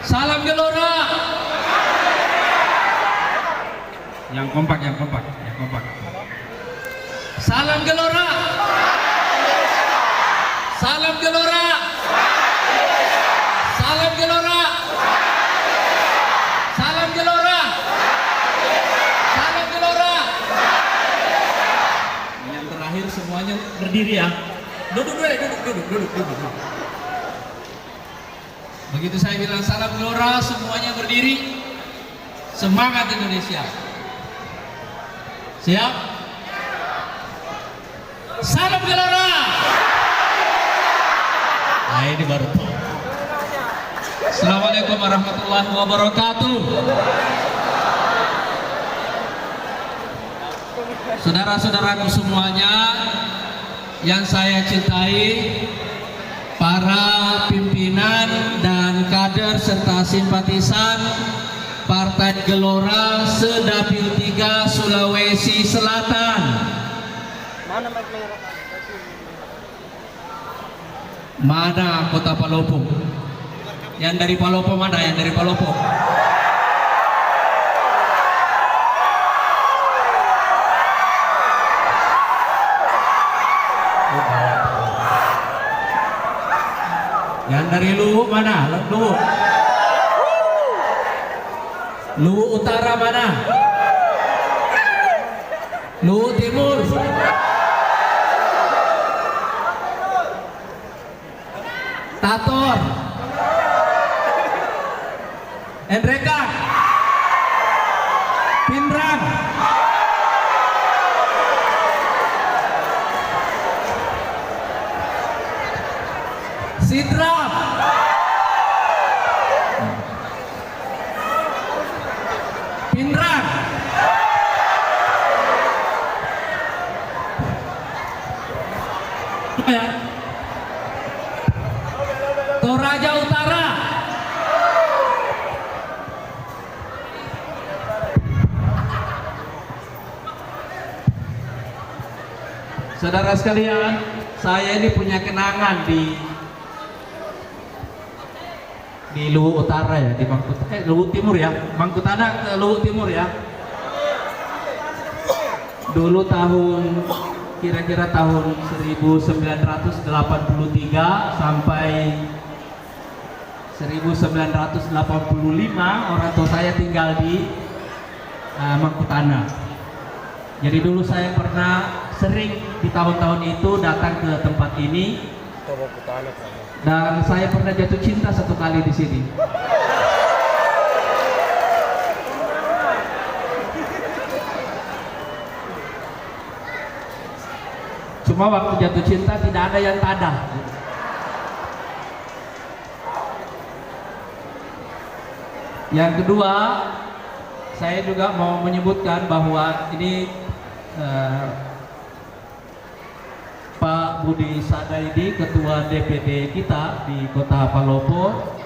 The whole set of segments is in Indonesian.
Salam Gelora. Yang kompak. Salam Gelora. Salam Gelora. Salam Gelora. Salam Gelora. Salam Gelora. Yang terakhir semuanya berdiri ya. Duduk. Begitu saya bilang salam Gelora, semuanya berdiri. Semangat Indonesia. Siap? Salam Gelora. Nah, ini baru tuh. Assalamualaikum warahmatullahi wabarakatuh. Saudara-saudaraku semuanya yang saya cintai, para pimpinan dan kader serta simpatisan Partai Gelora Sedapil 3 Sulawesi Selatan. Mana Kota Palopo? Yang dari Palopo mana? Yang dari Palopo? Yang dari Luwu mana? Luwu Utara mana? Luwu Timur. Tator. Endrekan. Pindrang. Sidrap. Pindrang. Toraja Utara. Saudara sekalian, saya ini punya kenangan di Luwu Utara ya, di Luwu Timur ya, Mangkutana ke Luwu Timur ya. Dulu kira-kira tahun 1983 sampai 1985 orang tua saya tinggal di Mangkutana. Jadi dulu saya pernah sering di tahun-tahun itu datang ke tempat ini. Dan saya pernah jatuh cinta satu kali di sini. Cuma waktu jatuh cinta tidak ada yang tadah. Yang kedua, saya juga mau menyebutkan bahwa ini Pak Budi Sadaidi, Ketua DPD kita di Kota Palopo,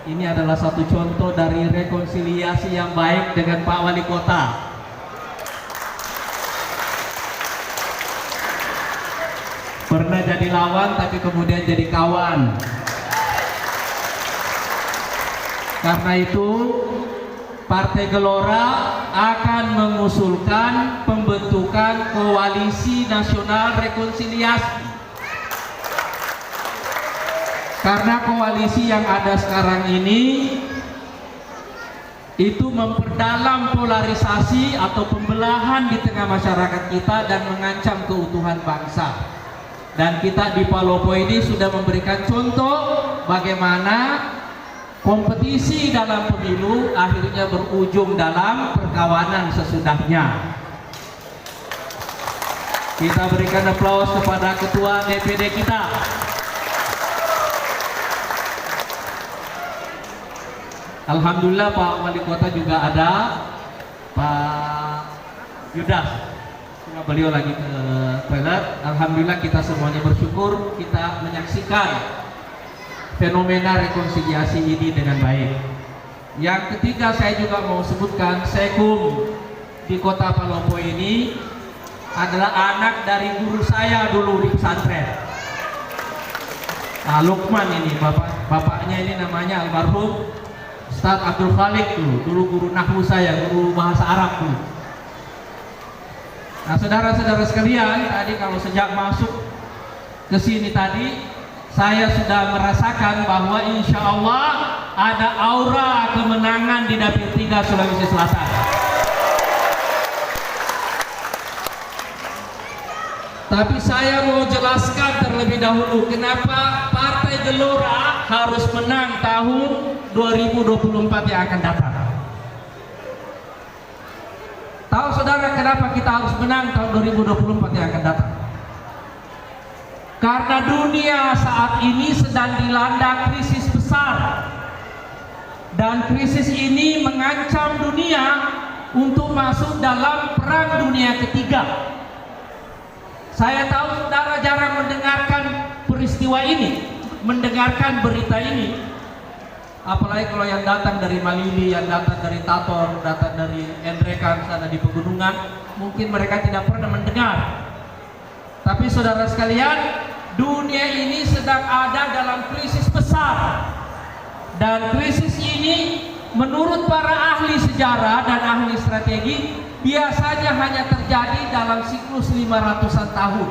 ini adalah satu contoh dari rekonsiliasi yang baik dengan Pak Wali Kota. Pernah jadi lawan tapi kemudian jadi kawan. Karena itu Partai Gelora akan mengusulkan pembentukan Koalisi Nasional Rekonsiliasi. Karena koalisi yang ada sekarang ini itu memperdalam polarisasi atau pembelahan di tengah masyarakat kita dan mengancam keutuhan bangsa. Dan kita di Palopo ini sudah memberikan contoh bagaimana kompetisi dalam pemilu akhirnya berujung dalam perkawanan sesudahnya. Kita berikan aplaus kepada Ketua DPD kita. Alhamdulillah Pak Wali Kota juga ada, Pak Yudas. Beliau lagi ke toilet. Alhamdulillah kita semuanya bersyukur kita menyaksikan fenomena rekonsiliasi ini dengan baik. Yang ketiga saya juga mau sebutkan, Sekum di Kota Palopo ini adalah anak dari guru saya dulu di pesantren. Lukman ini, bapaknya ini namanya almarhum Ustaz Abdul Khalik dulu guru nahwu saya, guru bahasa Arab dulu. Nah, saudara-saudara sekalian, tadi kalau sejak masuk ke sini tadi, saya sudah merasakan bahwa insya Allah ada aura kemenangan di Dapil 3 Sulawesi Selatan. Tapi saya mau jelaskan terlebih dahulu kenapa Partai Gelora harus menang tahun 2024 yang akan datang. Tahu saudara kenapa kita harus menang tahun 2024 yang akan datang? Karena dunia saat ini sedang dilanda krisis besar. Dan krisis ini mengancam dunia untuk masuk dalam perang dunia ketiga. Saya tahu saudara jarang mendengarkan peristiwa ini, mendengarkan berita ini. Apalagi kalau yang datang dari Malili, yang datang dari Tator, datang dari Endrekan sana di pegunungan, mungkin mereka tidak pernah mendengar. Tapi saudara sekalian, dunia ini sedang ada dalam krisis besar. Dan krisis ini menurut para ahli sejarah dan ahli strategi biasanya hanya terjadi dalam siklus 500-an tahun.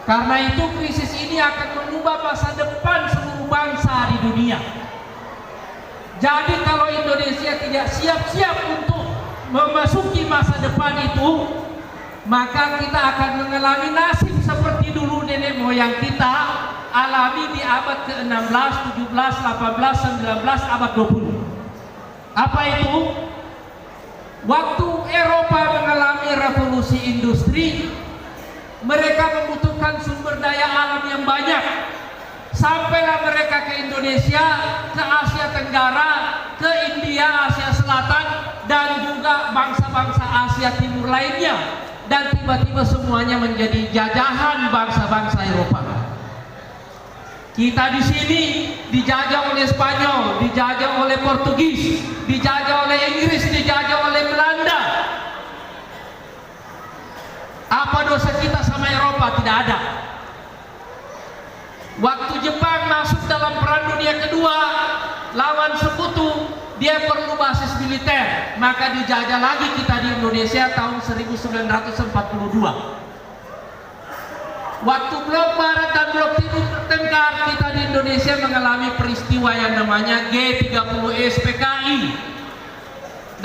Karena itu krisis ini akan mengubah masa depan seluruh bangsa di dunia. Jadi kalau Indonesia tidak siap-siap untuk memasuki masa depan itu, maka kita akan mengalami nasib seperti dulu nenek moyang kita alami di abad ke-16, 17, 18, 19, abad 20. Apa itu? Waktu Eropa mengalami revolusi industri, mereka membutuhkan sumber daya alam yang banyak. Sampailah mereka ke Indonesia, ke Asia Tenggara, ke India, Asia Selatan, dan juga bangsa-bangsa Asia Timur lainnya. Dan tiba-tiba semuanya menjadi jajahan bangsa-bangsa Eropa. Kita di sini dijajah oleh Spanyol, dijajah oleh Portugis, dijajah oleh Inggris, dijajah oleh Belanda. Apa dosa kita sama Eropa? Tidak ada. Waktu Jepang masuk dalam Perang Dunia Kedua lawan sekutu, dia perlu basis militer, maka dijajah lagi kita di Indonesia tahun 1942. Waktu blok barat dan blok timur bertengkar, kita di Indonesia mengalami peristiwa yang namanya G30S PKI.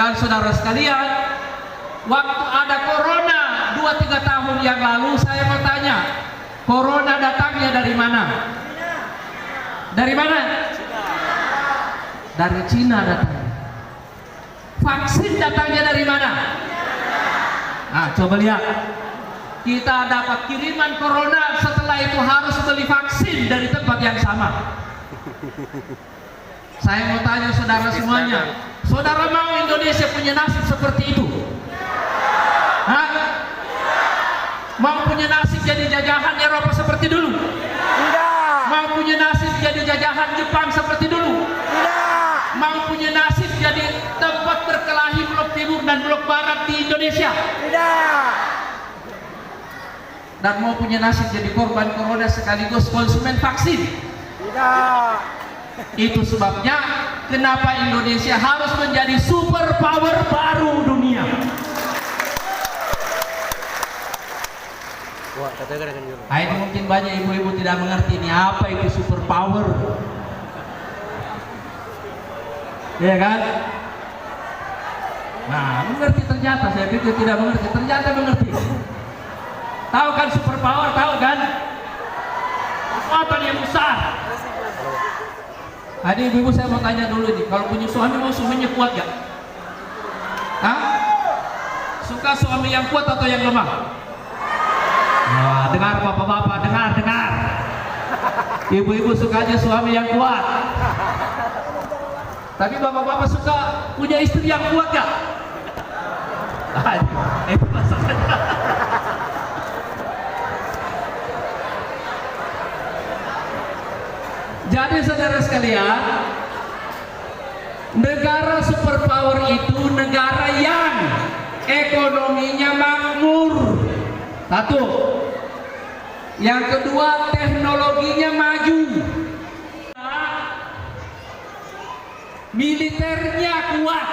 Dan saudara sekalian, waktu ada corona 2-3 tahun yang lalu, saya mau tanya, corona datangnya dari mana? Dari mana? Dari Cina datangnya. Vaksin datangnya dari mana? Nah, coba lihat. Kita dapat kiriman corona, setelah itu harus beli vaksin dari tempat yang sama. Saya mau tanya saudara semuanya, saudara mau Indonesia punya nasib seperti itu? Hah? Mau punya nasib jadi jajahan Eropa seperti dulu? Tidak. Mau punya nasib jadi jajahan Jepang seperti dulu? Tidak. Mau punya nasib jadi tempat berkelahi blok timur dan blok barat di Indonesia? Tidak. Dan mau punya nasib jadi korban corona sekaligus konsumen vaksin? Tidak. Itu sebabnya kenapa Indonesia harus menjadi super power baru dunia. Nah, ini mungkin banyak ibu-ibu tidak mengerti ini apa itu super power. Ya kan? Nah, mengerti ternyata, saya pikir tidak mengerti, ternyata mengerti. Tahu kan super power, tahu kan? Kekuatan yang besar. Ada ibu-ibu saya mau tanya dulu nih, kalau punya suami mau suaminya kuat gak? Hah? Suka suami yang kuat atau yang lemah? Wah, dengar bapak-bapak, dengar. Ibu-ibu sukanya suami yang kuat. Tapi bapak-bapak suka punya istri yang kuat gak? Itu masalahnya. Jadi saudara sekalian, negara superpower itu negara yang ekonominya makmur. Satu. Yang kedua, teknologinya maju. militernya kuat.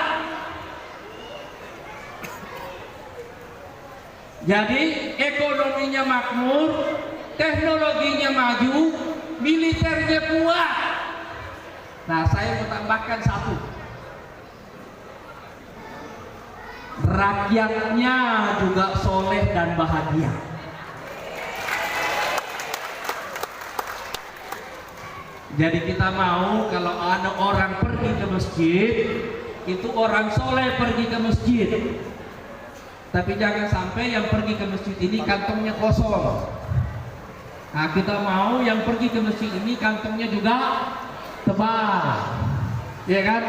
Jadi ekonominya makmur, teknologinya maju, militernya kuat. Nah, saya mau tambahkan satu. Rakyatnya juga soleh dan bahagia. Jadi kita mau kalau ada orang pergi ke masjid, itu orang soleh pergi ke masjid. Tapi jangan sampai yang pergi ke masjid ini kantongnya kosong. Nah, kita mau yang pergi ke masjid ini kantongnya juga tebal, ya kan?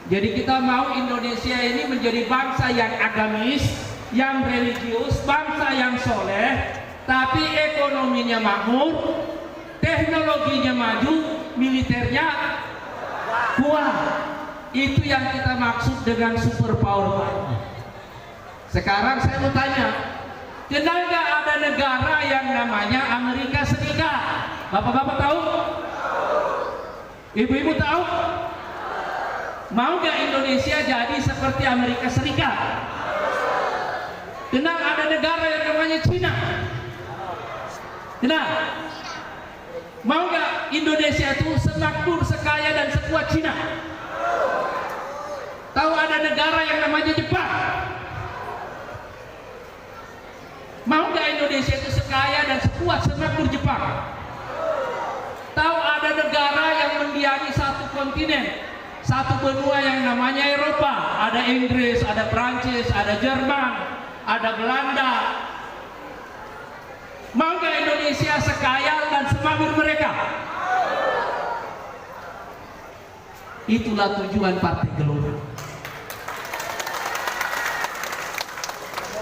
Jadi kita mau Indonesia ini menjadi bangsa yang agamis, yang religius, bangsa yang soleh, tapi ekonominya makmur, teknologinya maju, militernya kuat. Itu yang kita maksud dengan super power. Sekarang saya mau tanya, kenal nggak ada negara yang namanya Amerika Serikat? Bapak-bapak tahu? Ibu-ibu tahu? Mau nggak Indonesia jadi seperti Amerika Serikat? Kenal ada negara yang namanya Cina? Kenal? Mau nggak Indonesia itu semakmur, sekaya dan sekuat Cina? Tahu ada negara yang namanya Jepang? Mau nggak Indonesia itu sekaya dan sekuat semakmur Jepang? Tahu ada negara yang mendiami satu kontinen, satu benua yang namanya Eropa? Ada Inggris, ada Prancis, ada Jerman, ada Belanda. Mau nggak Indonesia sekaya dan semakmur mereka? Itulah tujuan Partai Gelora.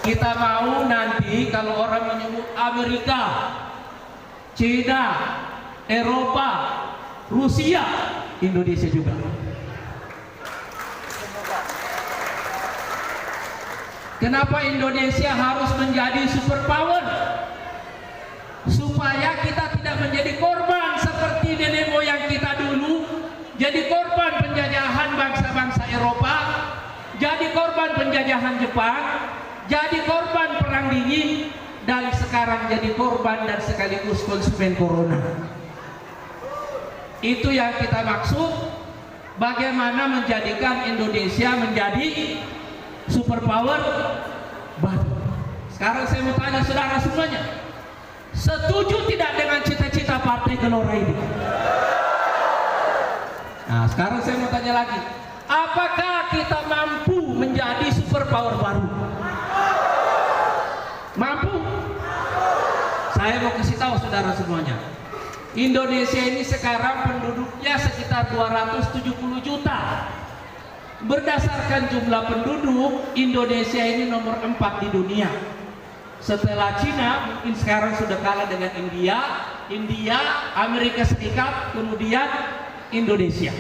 Kita mau nanti kalau orang menyebut Amerika, Cina, Eropa, Rusia, Indonesia juga. Kenapa Indonesia harus menjadi superpower? Supaya kita tidak menjadi korban seperti nenek moyang kita dulu, jadi korban penjajahan bangsa-bangsa Eropa, jadi korban penjajahan Jepang, jadi korban perang dingin, dan sekarang jadi korban dan sekaligus konsumen corona. Itu yang kita maksud, bagaimana menjadikan Indonesia menjadi superpower baru. Sekarang saya mau tanya saudara semuanya, setuju tidak dengan cita-cita Partai Gelora ini? Nah, sekarang saya mau tanya lagi, apakah kita mampu menjadi superpower baru? Mampu? Saya mau kasih tahu saudara semuanya, Indonesia ini sekarang penduduknya sekitar 270 juta. Berdasarkan jumlah penduduk, Indonesia ini nomor 4 di dunia. Setelah Cina, mungkin sekarang sudah kalah dengan India, Amerika Serikat, kemudian Indonesia.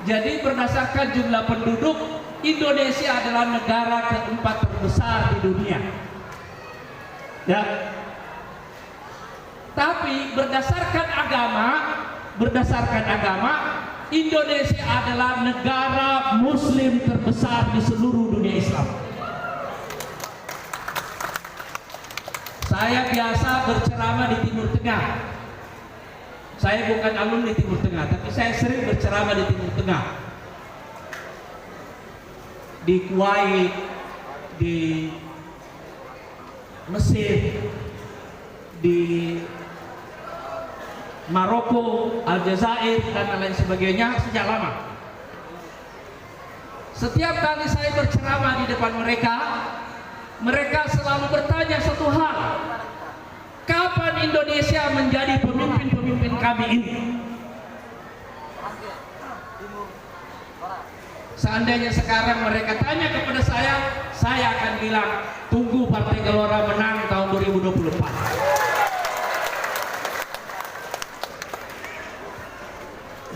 Jadi berdasarkan jumlah penduduk, Indonesia adalah negara keempat terbesar di dunia. Ya. Tapi berdasarkan agama, Indonesia adalah negara Muslim terbesar di seluruh dunia Islam. Saya biasa berceramah di Timur Tengah. Saya bukan alumni Timur Tengah, tapi saya sering berceramah di Timur Tengah. Di Kuwait, di Mesir, di Maroko, Aljazair, dan lain sebagainya sejak lama. Setiap kali saya berceramah di depan mereka, mereka selalu bertanya satu hal: kapan Indonesia menjadi pemimpin-pemimpin kami ini? Seandainya sekarang mereka tanya kepada saya akan bilang, tunggu Partai Gelora menang tahun 2024.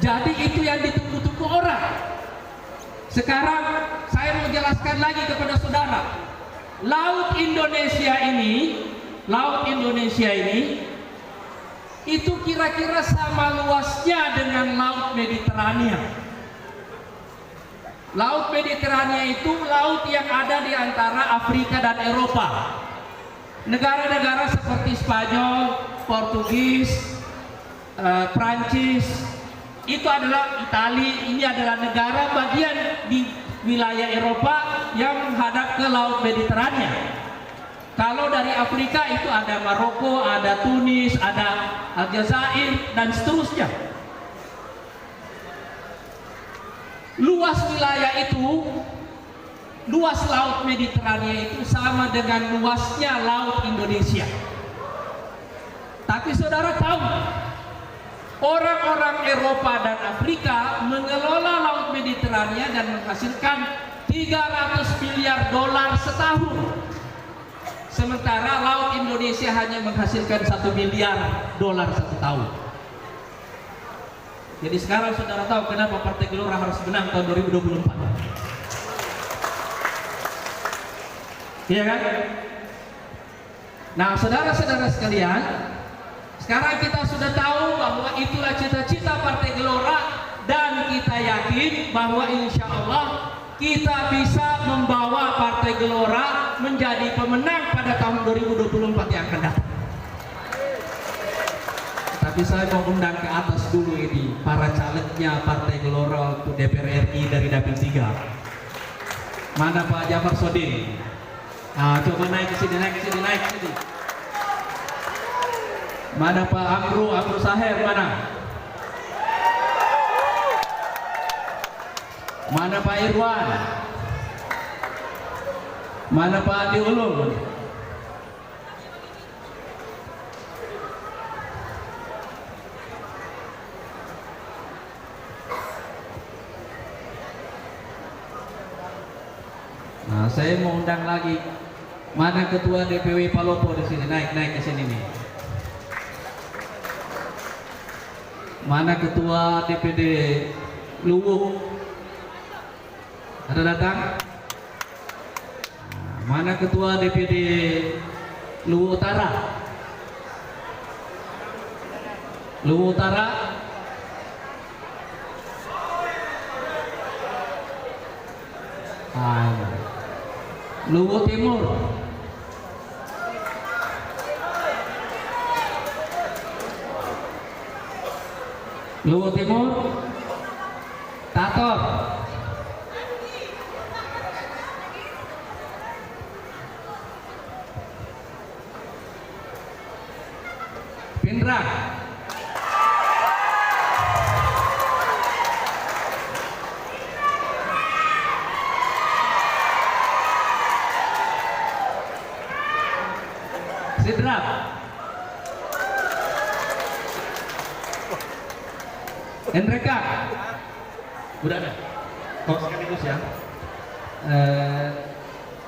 Jadi itu yang ditunggu-tunggu orang. Sekarang saya mau jelaskan lagi kepada saudara, Laut Indonesia ini itu kira-kira sama luasnya dengan Laut Mediterania. Laut Mediterania itu laut yang ada di antara Afrika dan Eropa. Negara-negara seperti Spanyol, Portugis, Prancis, itu adalah Italia, ini adalah negara bagian di wilayah Eropa yang menghadap ke Laut Mediterania. Kalau dari Afrika itu ada Maroko, ada Tunis, ada Aljazair, dan seterusnya. Luas wilayah itu, luas Laut Mediterania itu sama dengan luasnya Laut Indonesia. Tapi saudara tahu, orang-orang Eropa dan Afrika mengelola Laut Mediterania dan menghasilkan 300 miliar dolar setahun. Sementara Laut Indonesia hanya menghasilkan 1 miliar dolar satu tahun. Jadi sekarang saudara tahu kenapa Partai Gelora harus menang tahun 2024. Iya kan? Nah, saudara-saudara sekalian, sekarang kita sudah tahu bahwa itulah cita-cita Partai Gelora, dan kita yakin bahwa insya Allah kita bisa membawa Partai Gelora menjadi pemenang pada tahun 2024 yang akan datang. Tapi saya mau undang ke atas dulu ini para calegnya Partai Gelora untuk DPR RI dari Dapil 3. Mana Pak Jafar Sodin? Nah, coba naik ke sini, naik ke sini, naik ke sini. Mana Pak Amru Saher, mana? Mana Pak Irwan? Mana Pak Adi Ulum? Nah, saya mau undang lagi. Mana Ketua DPW Palopo di sini? Naik ke sini nih. Mana Ketua DPD Luwuk? Ada datang? Nah, mana Ketua DPD Luwu Utara? Luwu Utara? Luwu Timur? Luwu Timur? Tator? Pindrang? Sidrap? Hendreka? Udah ada? Kok sekaligus ya?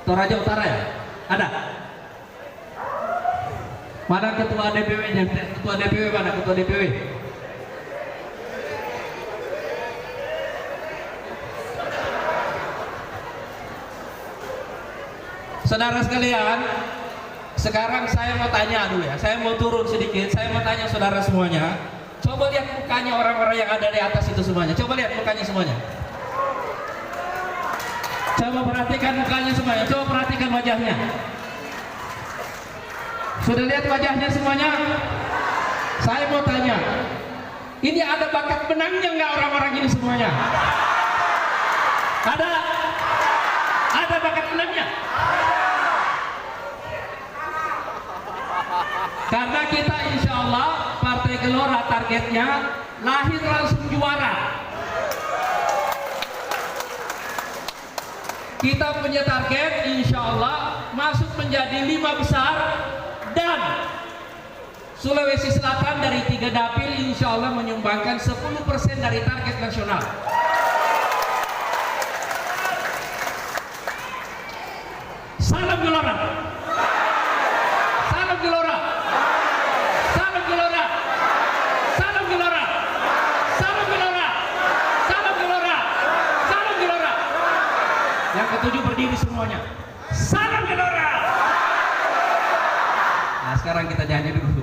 Toraja Utara ya? Ada? Mana Ketua DPW-nya? Ketua DPW mana? Ketua DPW? Saudara sekalian, sekarang saya mau tanya dulu ya. Saya mau turun sedikit. Saya mau tanya saudara semuanya. Coba lihat mukanya orang-orang yang ada di atas itu semuanya. Coba lihat mukanya semuanya. Coba perhatikan mukanya semuanya. Coba perhatikan wajahnya. Sudah lihat wajahnya semuanya? Saya mau tanya, ini ada bakat menangnya nggak orang-orang ini semuanya? Ada? Ada bakat menangnya? Karena kita insya Allah Partai Gelora targetnya lahir langsung juara. Kita punya target insya Allah masuk menjadi 5 besar, dan Sulawesi Selatan dari 3 dapil insya Allah menyumbangkan 10% dari target nasional. Salam Gelora. Salam Gelora. Salam Gelora. Salam Gelora. Salam Gelora. Salam Gelora. Salam Gelora. Yang ketujuh berdiri semuanya. Salam Gelora. Nah, sekarang kita nyanyi dulu.